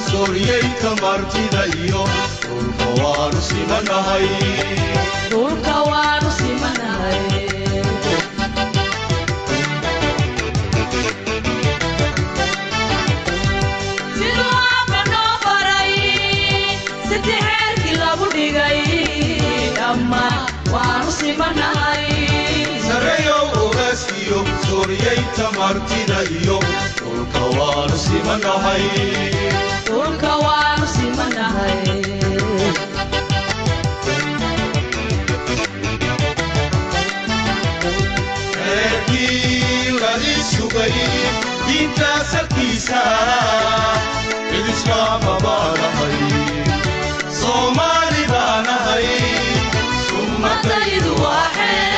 Soriyeyta martida iyo dhulka waanu simanahay sidoo abanoo baray sidii xeerkii lagu dhigay dhammaan waanu simanahay sareeyow ogaaskiyo soriyeyta martida iyo dhulka waanu simanahay Dinta sakisa Islama banahay Somali banahay Summataydu waaxid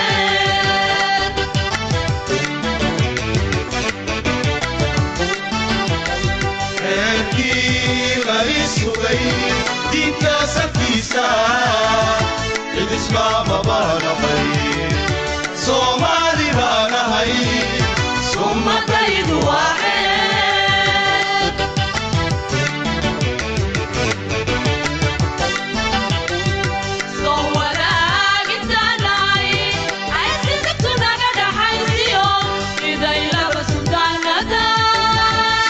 Erkii laga sugay dinta sakisa Islama banahay Somali banahay Summataydu waaxid soo wanaagitaanay ay sidagtu naga dhaxaysiyo iday laba suldaanada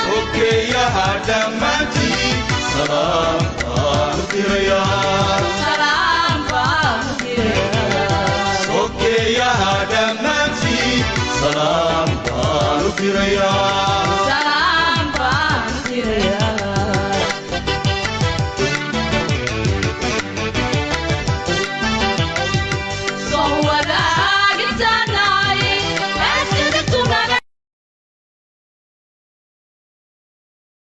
sokeeyaha dhammaantii salaam baanu dirayaa sokeeyaha dhammaantii salaam baanu dirayaa